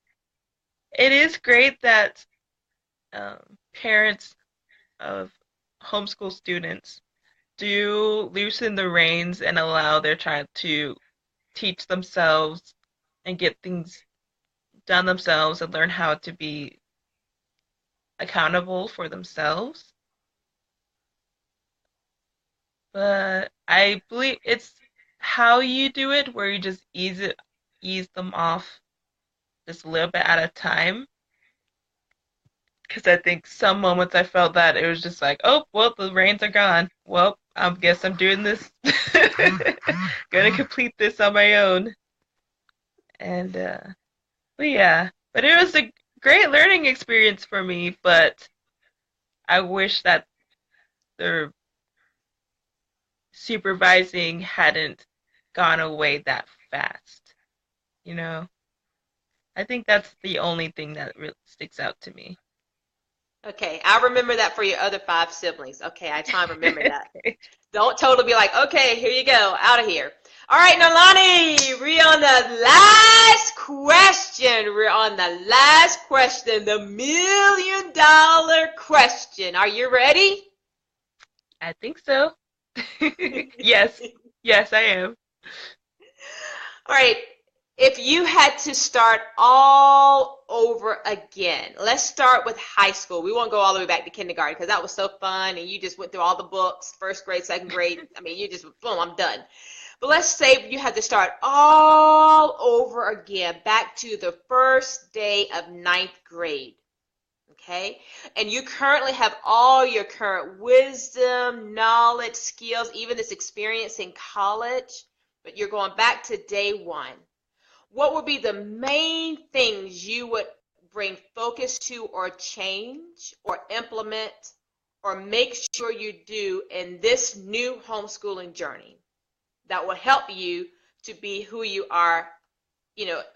it is great that parents of homeschool students do loosen the reins and allow their child to teach themselves and get things done themselves and learn how to be accountable for themselves. But I believe it's how you do it, where you just ease them off just a little bit at a time. Because I think some moments I felt that it was just like, oh, well, the reins are gone. Well, I guess I'm doing this. Gonna complete this on my own. And, but yeah. But it was a great learning experience for me, but I wish that the supervising hadn't gone away that fast. You know? I think that's the only thing that really sticks out to me. Okay, I remember that for your other five siblings. Okay, I try and remember that. Don't totally be like, okay, here you go, out of here. All right, Noelani, we're on the last question. We're on the last question, the $1,000,000 question. Are you ready? I think so. Yes, yes, I am. All right. If you had to start all over again, let's start with high school. We won't go all the way back to kindergarten because that was so fun and you just went through all the books, first grade, second grade. I mean, you just, boom, I'm done. But let's say you had to start all over again, back to the first day of ninth grade. Okay? And you currently have all your current wisdom, knowledge, skills, even this experience in college, but you're going back to day one. What would be the main things you would bring focus to or change or implement or make sure you do in this new homeschooling journey that will help you to be who you are,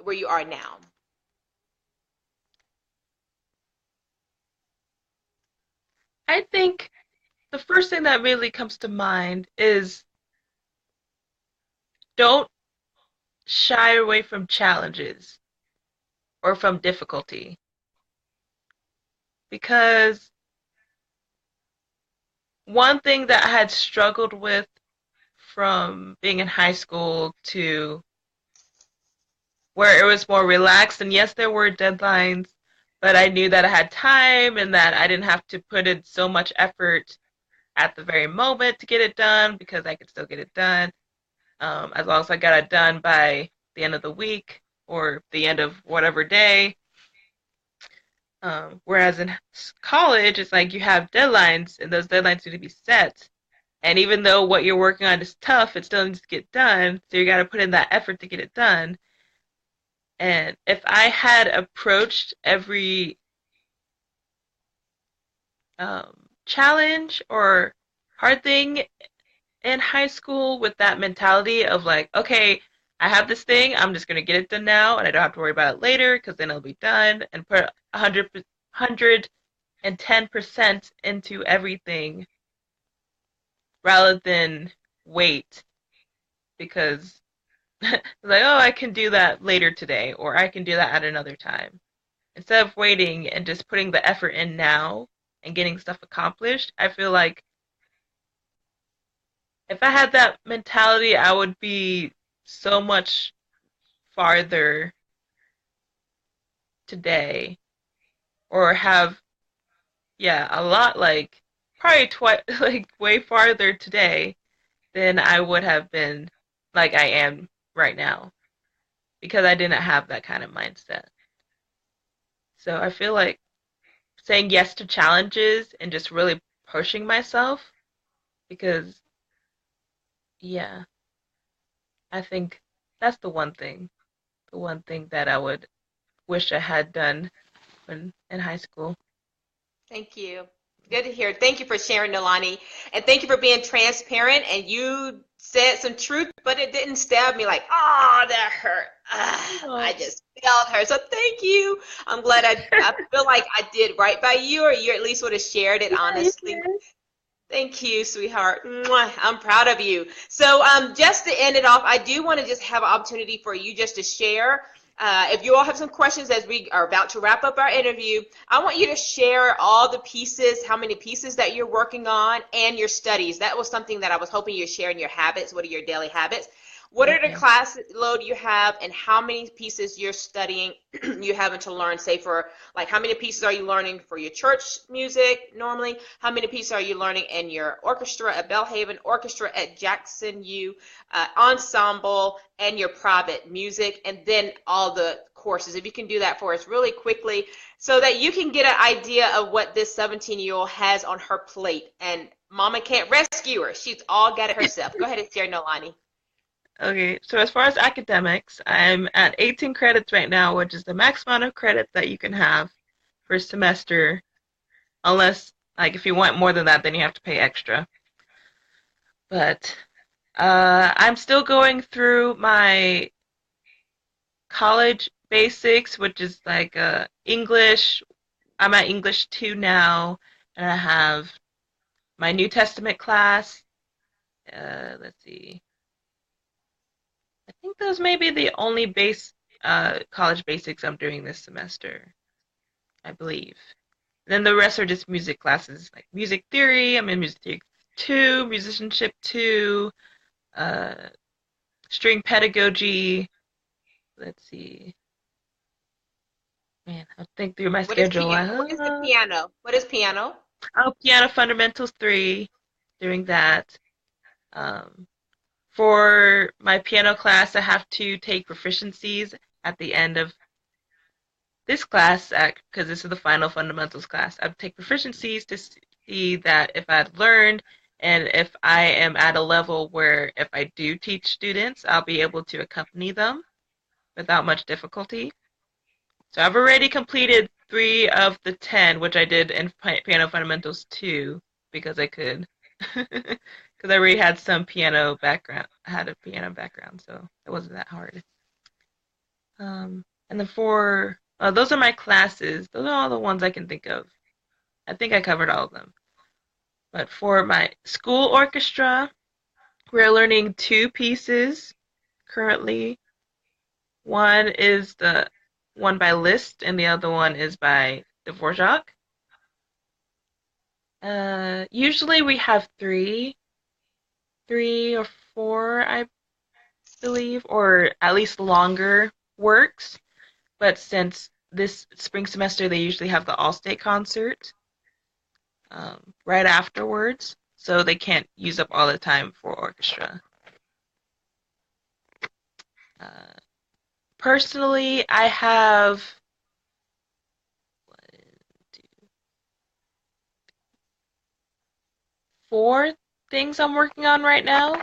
where you are now? I think the first thing that really comes to mind is don't shy away from challenges or from difficulty. Because one thing that I had struggled with from being in high school to where it was more relaxed, and yes, there were deadlines, but I knew that I had time and that I didn't have to put in so much effort at the very moment to get it done because I could still get it done as long as I got it done by the end of the week or the end of whatever day. Whereas in college, it's like you have deadlines, and those deadlines need to be set. And even though what you're working on is tough, it still needs to get done. So you got to put in that effort to get it done. And if I had approached every challenge or hard thing in high school with that mentality of like, okay, I have this thing, I'm just gonna get it done now, and I don't have to worry about it later because then it'll be done, and put 110% into everything rather than wait because like, oh, I can do that later today, or I can do that at another time. Instead of waiting and just putting the effort in now and getting stuff accomplished, I feel like if I had that mentality, I would be so much farther today, or have, yeah, a lot like probably twice, like way farther today than I would have been like I am right now because I didn't have that kind of mindset. So I feel like saying yes to challenges and just really pushing myself because, yeah, I think that's the one thing that I would wish I had done when in high school. Thank you. Good to hear. Thank you for sharing, Nolani. And thank you for being transparent. And you said some truth, but it didn't stab me like, oh, that hurt. Ah, I Oh, just felt her. So thank you. I'm glad I feel like I did right by you, or you at least would have shared it yeah, you honestly. did. Thank you, sweetheart. Mwah. I'm proud of you. So, just to end it off, I do want to just have an opportunity for you just to share. If you all have some questions as we are about to wrap up our interview, I want you to share all the pieces, how many pieces that you're working on, and your studies. That was something that I was hoping you'd share in your habits. What are your daily habits? What are the Okay. class load you have, and how many pieces you're studying, you having to learn, say for like how many pieces are you learning for your church music normally? How many pieces are you learning in your orchestra at Belhaven, orchestra at Jackson U, ensemble, and your private music, and then all the courses? If you can do that for us really quickly so that you can get an idea of what this 17-year-old has on her plate. And mama can't rescue her. She's all got it herself. Go ahead and share, Nolani. Okay, so as far as academics, I'm at 18 credits right now, which is the max amount of credits that you can have per semester, unless, like, if you want more than that, then you have to pay extra. But I'm still going through my college basics, which is like English. I'm at English 2 now, and I have my New Testament class. Let's see. I think those may be the only college basics I'm doing this semester, I believe. Then the rest are just music classes, like music theory. I'm in music theory 2, musicianship 2, uh, string pedagogy. Let's see. Man, I'll think through my What is schedule. piano? What is the piano? What is piano? Oh, piano fundamentals 3, doing that. Um, for my piano class, I have to take proficiencies at the end of this class, because this is the final fundamentals class. I have to take proficiencies to see that if I've learned and if I am at a level where if I do teach students, I'll be able to accompany them without much difficulty. So I've already completed 3 of the 10, which I did in Piano Fundamentals 2 because I could. Because I already had some piano background. I had a piano background, so it wasn't that hard. And then for those are my classes. Those are all the ones I can think of. I think I covered all of them. But for my school orchestra, we're learning 2 pieces currently. One is the one by Liszt, and the other one is by Dvorak. Usually we have three or four, I believe, or at least longer works. But since this spring semester, they usually have the all-state concert right afterwards, so they can't use up all the time for orchestra. Uh, Personally, I have 4 things I'm working on right now.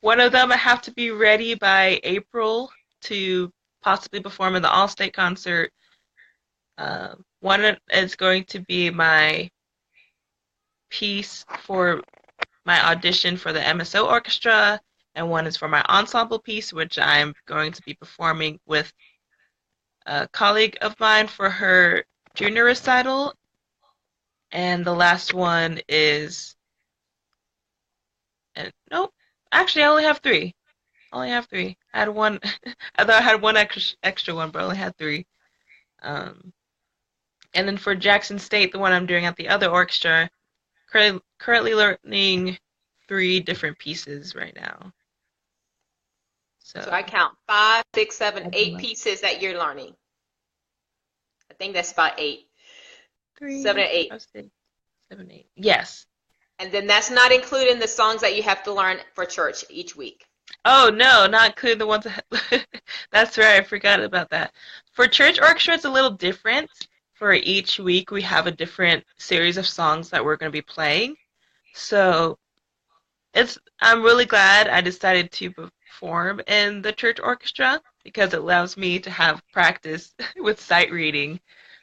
One of them I have to be ready by April to possibly perform in the all-state concert. One is going to be my piece for my audition for the MSO orchestra, and one is for my ensemble piece, which I'm going to be performing with a colleague of mine for her junior recital. And the last one is, and nope, actually I only have three. I had one, I thought I had one extra one, but I only had three. Um, and then for Jackson State, the one I'm doing at the other orchestra, currently learning three different pieces right now. So I count 5, 6, 7, 8 pieces that you're learning. I think that's about 8. 3, 7 or 8. 5, 6, 7, 8. Yes. And then that's not including the songs that you have to learn for church each week. Oh, no, not including the ones that... That's right, I forgot about that. For church orchestra, it's a little different. For each week, we have a different series of songs that we're going to be playing. So I'm really glad I decided to perform in the church orchestra because it allows me to have practice with sight reading,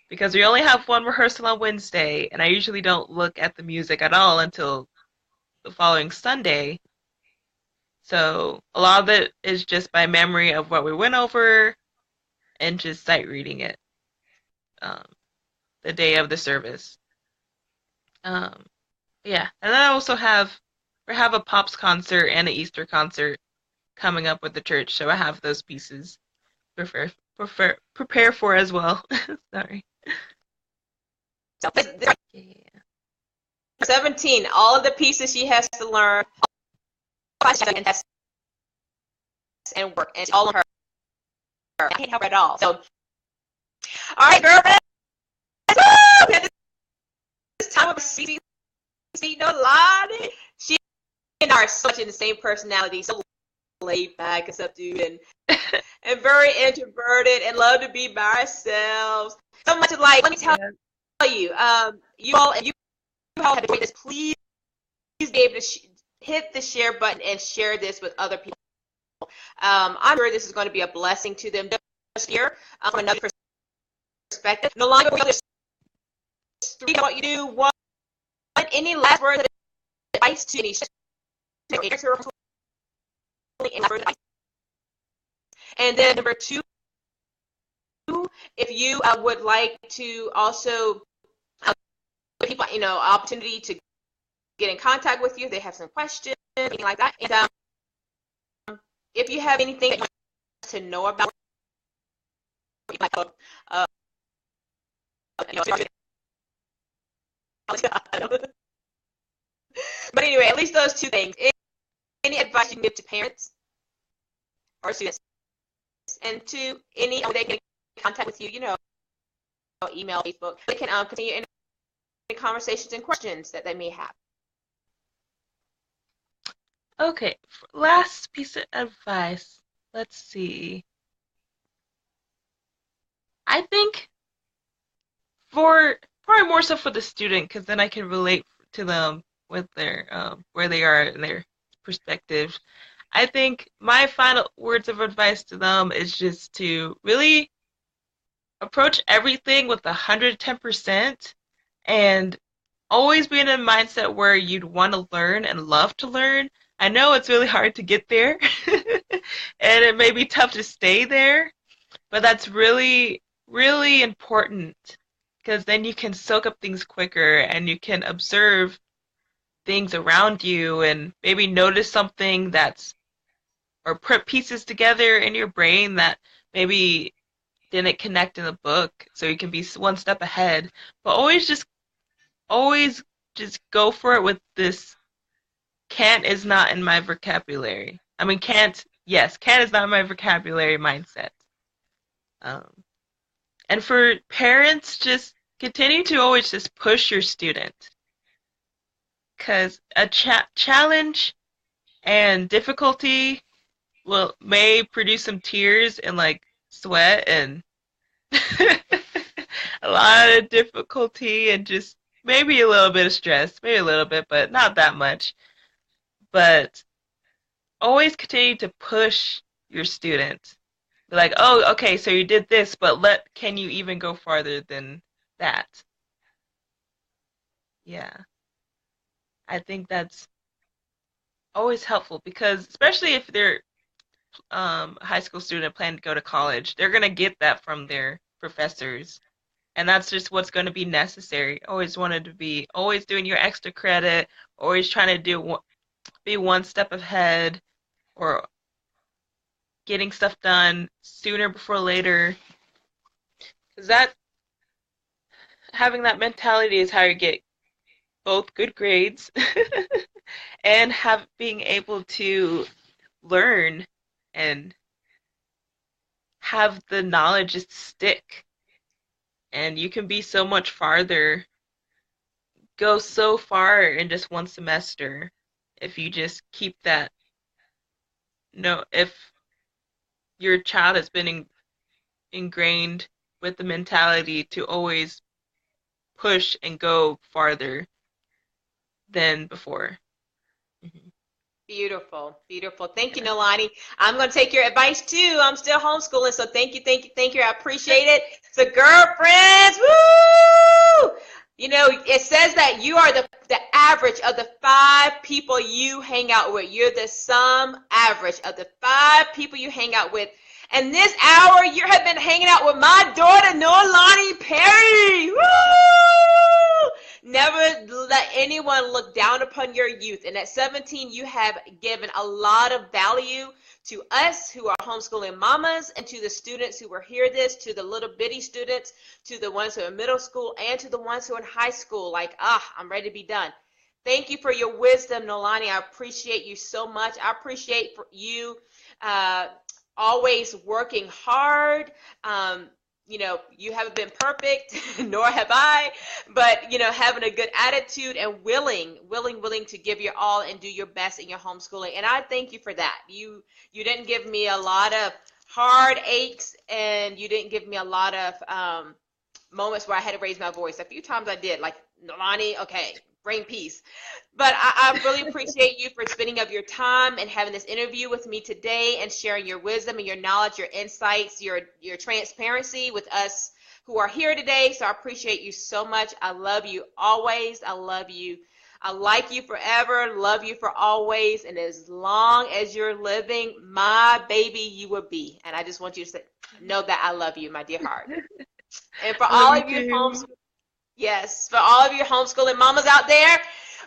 because we only have one rehearsal on Wednesday, and I usually don't look at the music at all until the following Sunday. So a lot of it is just by memory of what we went over and just sight reading it the day of the service. Yeah, and then I also we have a Pops concert and an Easter concert coming up with the church, so I have those pieces to prepare for as well. Sorry. Yeah. 17, all of the pieces she has to learn, and work, and it's all on her. I can't help her at all. So, all right, girlfriend. Woo! This time of see Noelani. She and I are so much in the same personality, so laid back and subdued, and very introverted, and love to be by ourselves. So much like, let me tell you, you all have enjoyed this. Please be able to hit the share button and share this with other people. I'm sure this is going to be a blessing to them just here from another perspective. No longer will there's three what you do. One, any last words of advice to any and then number 2, if you would like to also give people opportunity to get in contact with you, they have some questions, anything like that. And if you have anything that you want to know about, but anyway, at least those 2 things. Any advice you can give to parents or students, and 2, any they can get in contact with you, email, Facebook, they can continue any conversations and questions that they may have. Okay, last piece of advice. Let's see. I think probably more so for the student, because then I can relate to them with their where they are in their perspective. I think my final words of advice to them is just to really approach everything with 110% and always be in a mindset where you'd want to learn and love to learn. I know it's really hard to get there and it may be tough to stay there, but that's really, really important, because then you can soak up things quicker and you can observe things around you and maybe notice something or put pieces together in your brain that maybe didn't connect in the book, so you can be one step ahead. But always just go for it with this can't is not in my vocabulary. I mean, can't is not in my vocabulary mindset. And for parents, just continue to always just push your student, because a challenge and difficulty may produce some tears and sweat and a lot of difficulty and just maybe a little bit of stress, maybe a little bit, but not that much. But always continue to push your student. Be like, oh, okay, so you did this, but can you even go farther than that? Yeah. I think that's always helpful because especially if they're a high school student planning to go to college, they're going to get that from their professors. And that's just what's going to be necessary. Always wanted to be always doing your extra credit, always trying to be one step ahead or getting stuff done sooner before later. Because that having that mentality is how you get both good grades and have being able to learn and have the knowledge just stick. And you can be so much farther, go so far in just one semester if you just keep that. No, if your child has been ingrained with the mentality to always push and go farther than before. Mhm. Beautiful, beautiful. Thank you, Noelani. I'm going to take your advice too. I'm still homeschooling, so thank you, thank you, thank you. I appreciate it. So, girlfriends, woo! You know, it says that you are the average of the 5 people you hang out with. You're the sum average of the 5 people you hang out with. And this hour, you have been hanging out with my daughter, Noelani Perry. Woo! Never let anyone look down upon your youth. And at 17, you have given a lot of value to us who are homeschooling mamas and to the students who will hear this, to the little bitty students, to the ones who are in middle school, and to the ones who are in high school. Like, I'm ready to be done. Thank you for your wisdom, Noelani. I appreciate you so much. I appreciate you always working hard. You know, you haven't been perfect, nor have I, but, you know, having a good attitude and willing to give your all and do your best in your homeschooling. And I thank you for that. You didn't give me a lot of hard aches, and you didn't give me a lot of moments where I had to raise my voice. A few times I did, like, Noelani, okay, bring peace. But I really appreciate you for spending up your time and having this interview with me today and sharing your wisdom and your knowledge, your insights, your transparency with us who are here today. So I appreciate you so much. I love you always. I love you. I like you forever, love you for always, and as long as you're living, my baby you will be. And I just want you to know that I love you, my dear heart. And for all of you yes, for all of you homeschooling mamas out there,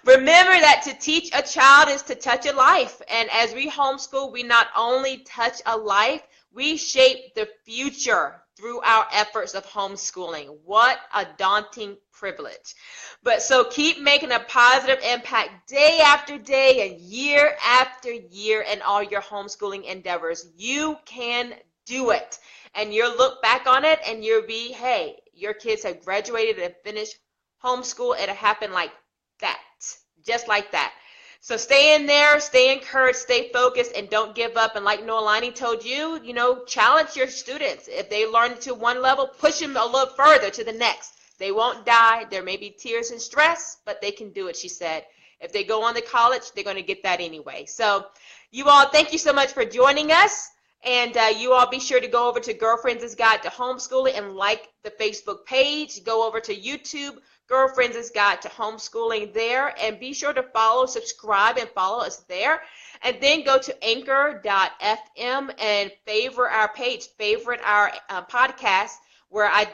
remember that to teach a child is to touch a life. And as we homeschool, we not only touch a life, we shape the future through our efforts of homeschooling. What a daunting privilege. But so keep making a positive impact day after day and year after year in all your homeschooling endeavors. You can do it. And you'll look back on it and you'll be, hey, your kids have graduated and finished homeschool. It'll happen like that, just like that. So stay in there, stay encouraged, stay focused, and don't give up. And like Noelani told you, you know, challenge your students. If they learn to one level, push them a little further to the next. They won't die. There may be tears and stress, but they can do it, she said. If they go on to college, they're going to get that anyway. So you all, thank you so much for joining us. And you all be sure to go over to Girlfriends' Guide to Homeschooling and like the Facebook page. Go over to YouTube, Girlfriends' Guide to Homeschooling there. And be sure to follow, subscribe, and follow us there. And then go to anchor.fm and favorite our page, favorite our podcast, where I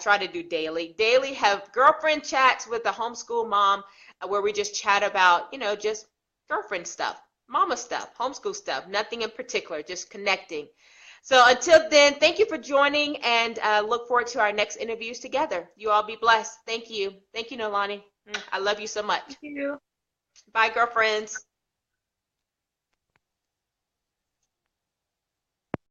try to do daily have girlfriend chats with the homeschool mom, where we just chat about, you know, just girlfriend stuff. Mama stuff, homeschool stuff, nothing in particular, just connecting. So until then, thank you for joining, and look forward to our next interviews together. You all be blessed. Thank you. Thank you, Noelani. I love you so much. Thank you. Bye, girlfriends.